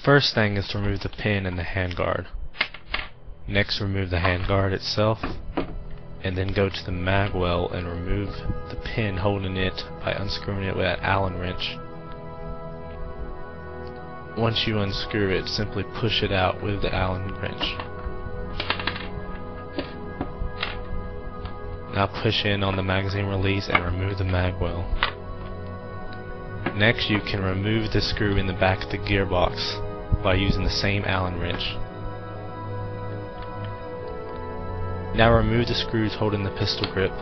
first thing is to remove the pin and the handguard. Next, remove the handguard itself, and then go to the mag well and remove the pin holding it by unscrewing it with that Allen wrench. Once you unscrew it, simply push it out with the Allen wrench. Now push in on the magazine release and remove the mag well. Next, you can remove the screw in the back of the gearbox by using the same Allen wrench. Now remove the screws holding the pistol grip.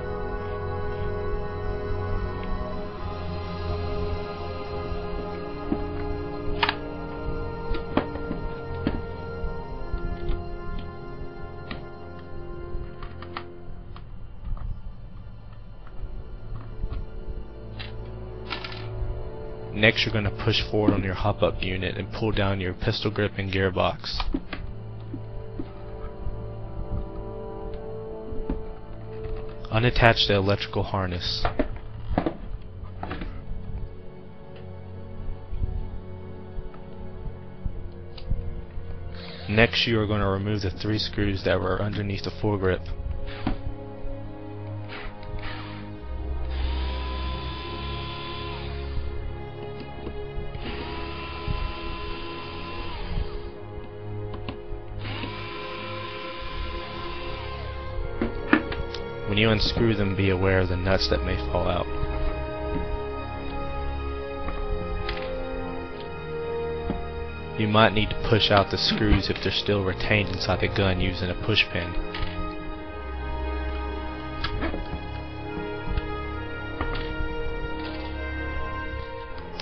Next, you're going to push forward on your hop-up unit and pull down your pistol grip and gearbox. Unattach the electrical harness. Next, you are going to remove the 3 screws that were underneath the foregrip. When you unscrew them, be aware of the nuts that may fall out. You might need to push out the screws if they're still retained inside the gun using a push pin.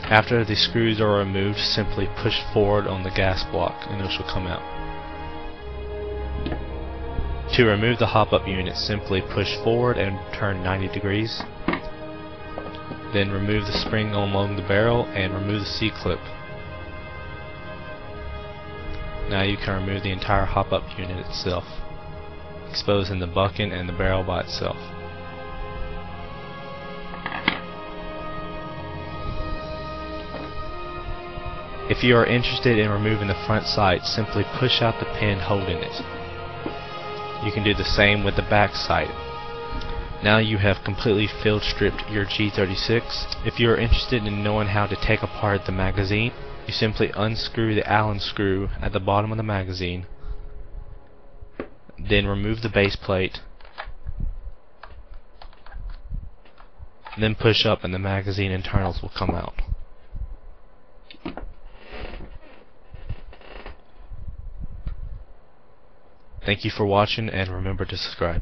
After the screws are removed, simply push forward on the gas block and it will come out. To remove the hop-up unit, simply push forward and turn 90 degrees. Then remove the spring along the barrel and remove the C-clip. Now you can remove the entire hop-up unit itself, exposing the bucket and the barrel by itself. If you are interested in removing the front sight, simply push out the pin holding it. You can do the same with the back sight. Now you have completely field stripped your G36. If you are interested in knowing how to take apart the magazine, you simply unscrew the Allen screw at the bottom of the magazine, then remove the base plate, then push up and the magazine internals will come out. Thank you for watching, and remember to subscribe.